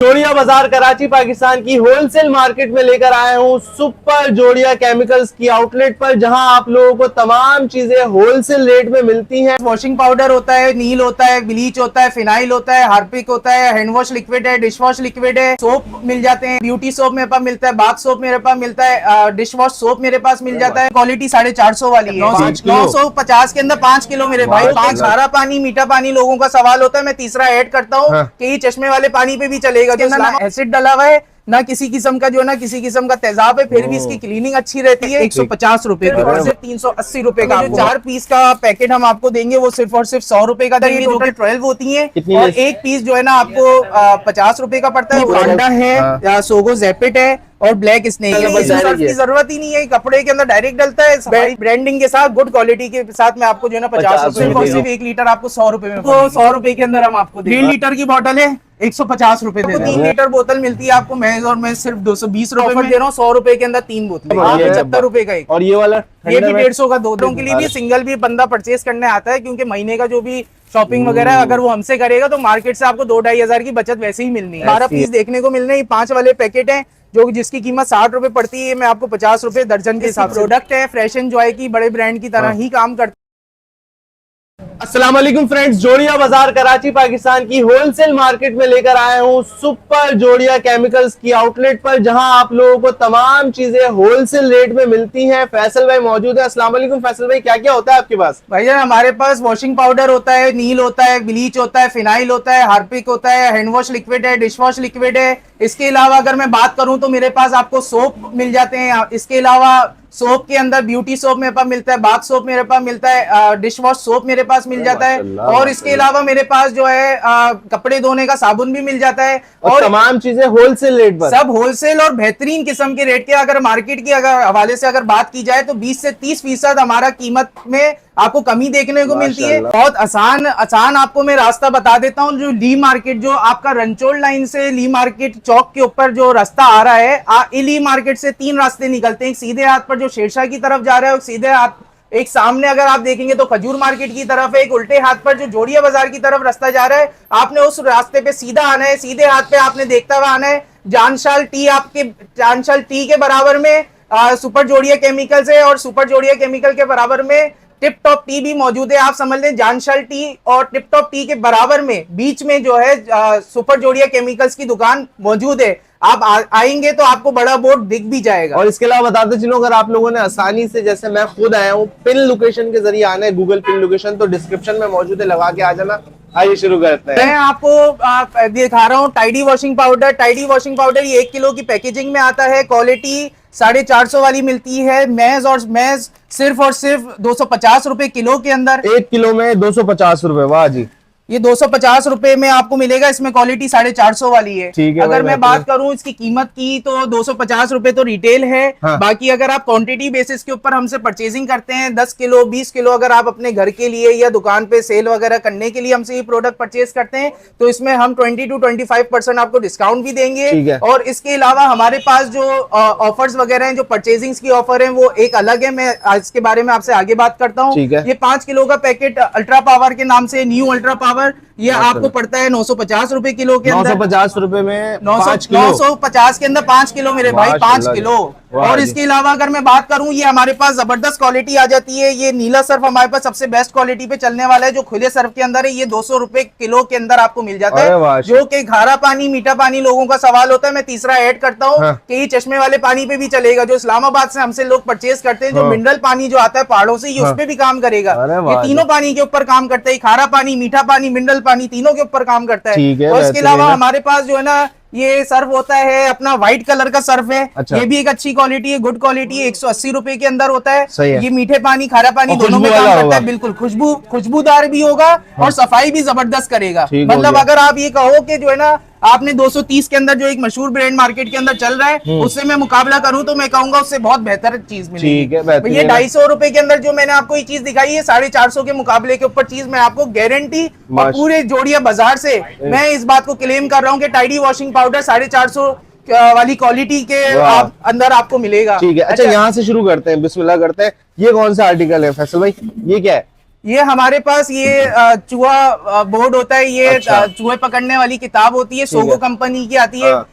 जोड़िया बाजार कराची पाकिस्तान की wholesale market में लेकर आया हूँ सुपर जोड़िया केमिकल्स की आउटलेट पर, जहां आप लोगों को तमाम चीजें होलसेल रेट में मिलती हैं। वॉशिंग पाउडर होता है, नील होता है, ब्लीच होता है, फिनाइल होता है, हार्पिक होता है, हैंड वॉश लिक्विड है, डिश वॉश लिक्विड है, सोप मिल जाते हैं, ब्यूटी सोप मेरे पास मिलता है, बाथ सोप मेरे पास मिलता है, डिश वॉश सोप मेरे पास मिल जाता है। क्वालिटी 450 वाली है, 950 के अंदर 5 किलो मेरे भाई। 5 खारा पानी मीठा पानी लोगों का सवाल होता है, मैं तीसरा ऐड करता हूँ कि ये चश्मे वाले पानी पे भी चलेगा। एसिड डला हुआ है, ना किसी किस्म का जो है ना किसी किस्म का तेजाब है, फिर भी इसकी क्लीनिंग अच्छी रहती है। 150 रुपए और सिर्फ 380 रुपए का जो 4 पीस का पैकेट हम आपको देंगे वो सिर्फ और सिर्फ 100 रुपए का देंगे। टोटल 12 होती है और एक पीस जो है ना आपको 50 रुपए का पड़ता है। पांडा है, सोगो जैपिट है और ब्लैक स्नेक है। सर्फ की जरूरत ही नहीं है, कपड़े के अंदर डायरेक्ट डलता है ब्रांडिंग के साथ, गुड क्वालिटी के साथ में आपको जो है ना 50 रुपए और सिर्फ 1 लीटर आपको 100 रुपए में। तो 100 रुपए के अंदर हम आपको 1.5 लीटर की बोतल है 150 रुपए दे रहे हैं। 3 लीटर बोतल मिलती है आपको महज, और मैं सिर्फ 220 रुपए में दे रहा हूँ। 100 रुपए के अंदर 3 बोतल, 75 रुपए का एक। और ये वाला ये भी 150 का, दोनों के लिए भी सिंगल भी बंदा परचेज करने आता है, क्योंकि महीने का जो भी शॉपिंग वगैरह अगर वो हमसे करेगा तो मार्केट से आपको 2-2.5 हजार की बचत वैसे ही मिलनी है। 12 पीस देखने को मिलने, 5 वाले पैकेट हैं जो जिसकी कीमत 60 रुपए पड़ती है, मैं आपको 50 रुपए दर्जन के हिसाब से। प्रोडक्ट है फ्रेश एंड जॉय की, बड़े ब्रांड की तरह ही काम करता है। अस्सलाम वालेकुम फ्रेंड्स, जोड़िया बाजार कराची पाकिस्तान की होलसेल मार्केट में लेकर आया हूँ सुपर जोड़िया केमिकल्स की आउटलेट पर, जहां आप लोगों को तमाम चीजें होलसेल रेट में मिलती हैं। फैसल भाई मौजूद है। अस्सलाम वालेकुम फैसल भाई, क्या क्या होता है आपके पास? भैया हमारे पास वॉशिंग पाउडर होता है, नील होता है, ब्लीच होता है, फिनाइल होता है, हार्पिक होता है, हैंड वॉश लिक्विड है, डिश वॉश लिक्विड है। इसके अलावा अगर मैं बात करूं तो मेरे पास आपको सोप मिल जाते हैं। इसके अलावा सोप के अंदर ब्यूटी सोप मेरे पास मिलता है, बाथ सोप मेरे पास मिलता है, डिश वॉश सोप मेरे पास मिल जाता है, और इसके अलावा मेरे पास जो है कपड़े धोने का साबुन भी मिल जाता है। और तमाम चीजें होलसेल रेट पर, सब होलसेल और बेहतरीन किस्म के रेट के। अगर मार्केट की अगर हवाले से अगर बात की जाए तो 20 से 30% हमारा कीमत में आपको कमी देखने को मिलती है। बहुत आसान आपको मैं रास्ता बता देता हूँ। जो ली मार्केट, जो आपका रंचोड़ लाइन से ली मार्केट चौक के ऊपर जो रास्ता आ रहा है, ली मार्केट से 3 रास्ते निकलते हैं। एक सीधे हाथ पर जो शेरशाह की तरफ जा रहा है, सीधे हाथ एक सामने अगर आप देखेंगे तो खजूर मार्केट की तरफ है। एक उल्टे हाथ पर जो जोड़िया बाजार की तरफ रास्ता जा रहा है, आपने उस रास्ते पे सीधा आना है। सीधे हाथ पे आपने देखता हुआ आना है। जानशाल टी, आपके जानशाल टी के बराबर में सुपर जोड़िया केमिकल्स है, और सुपर जोड़िया केमिकल के बराबर में टिप टॉप टी भी मौजूद है। आप समझ लें जानशाल टी और टिप टॉप टी के बराबर में बीच में जो है सुपर जोड़िया केमिकल्स की दुकान मौजूद है। आप आएंगे तो आपको बड़ा बोर्ड दिख भी जाएगा। और इसके अलावा बताते चलो, अगर आप लोगों ने आसानी से, जैसे मैं खुद आया हूँ, पिन लोकेशन के जरिए आना है, गूगल पिन लोकेशन तो डिस्क्रिप्शन में मौजूद है, लगा के आ जाना। आइए शुरू करते हैं। मैं आपको दिखा रहा हूँ tidy washing powder. Tidy washing powder ये 1 किलो की पैकेजिंग में आता है। क्वालिटी 450 वाली मिलती है। मैज सिर्फ और सिर्फ 250 रुपए किलो के अंदर। 1 किलो में 250 रुपए। वाह जी, ये 250 रुपए में आपको मिलेगा। इसमें क्वालिटी 450 वाली है। ठीक है। अगर मैं बात करूं इसकी कीमत की तो 250 रुपए तो रिटेल है। हाँ। बाकी अगर आप क्वांटिटी बेसिस के ऊपर हमसे परचेजिंग करते हैं, 10 किलो 20 किलो अगर आप अपने घर के लिए या दुकान पे सेल वगैरह करने के लिए हमसे ये प्रोडक्ट परचेज करते हैं, तो इसमें हम 20 to 25% आपको डिस्काउंट भी देंगे। और इसके अलावा हमारे पास जो ऑफर्स वगैरह हैं, जो परचेजिंग की ऑफर है, वो एक अलग है। मैं इसके बारे में आपसे आगे बात करता हूँ। ये 5 किलो का पैकेट अल्ट्रा पावर के नाम से, न्यू अल्ट्रा पावर, ये आपको पड़ता है 950 रुपए किलो के अंदर। 950 रुपए में 950 के अंदर 5 किलो मेरे भाई, 5 किलो। और इसके अलावा अगर मैं बात करूं, ये हमारे पास जबरदस्त क्वालिटी आ जाती है। ये नीला सर्फ हमारे पास सबसे बेस्ट क्वालिटी पे चलने वाला है, जो खुले सर्फ के अंदर है। ये 200 रुपए किलो के अंदर आपको मिल जाता है। जो कि खारा पानी मीठा पानी लोगों का सवाल होता है, मैं तीसरा ऐड करता हूँ कि ये चश्मे वाले पानी पे भी चलेगा। जो इस्लामाबाद से हमसे लोग परचेज करते हैं, जो मिनरल पानी जो आता है पहाड़ों से, ये उस पे भी काम करेगा। ये तीनों पानी के ऊपर काम करता है। खारा पानी, मीठा पानी, मिनरल पानी, तीनों के ऊपर काम करता है। और इसके अलावा हमारे पास जो है ना ये सर्फ होता है अपना व्हाइट कलर का सर्फ है। ये भी एक अच्छी क्वालिटी है, गुड क्वालिटी है। 180 रुपए के अंदर होता है। ये मीठे पानी खारा पानी दोनों में काम करता है। बिल्कुल खुशबूदार भी होगा और सफाई भी जबरदस्त करेगा। मतलब अगर आप ये कहो कि जो है ना आपने 230 के अंदर जो एक मशहूर ब्रांड मार्केट के अंदर चल रहा है, उससे मैं मुकाबला करूं तो मैं कहूंगा उससे बहुत बेहतर चीज मिलेगी। ये 250 रुपए के अंदर जो मैंने आपको ये चीज दिखाई है, 450 के मुकाबले के ऊपर चीज मैं आपको गारंटी और पूरे जोड़िया बाजार से मैं इस बात को क्लेम कर रहा हूँ कि टाइडी वॉशिंग पाउडर 450 वाली क्वालिटी के अंदर आपको मिलेगा। ठीक है। अच्छा, यहाँ से शुरू करते हैं, बिस्मिल्लाह करते हैं। ये कौन सा आर्टिकल है फैसल भाई? ये क्या है? ये हमारे पास ये चूहा बोर्ड होता है, ये अच्छा। चूहे पकड़ने वाली किताब होती है, ठीक है। सोगो कंपनी की आती है। हाँ।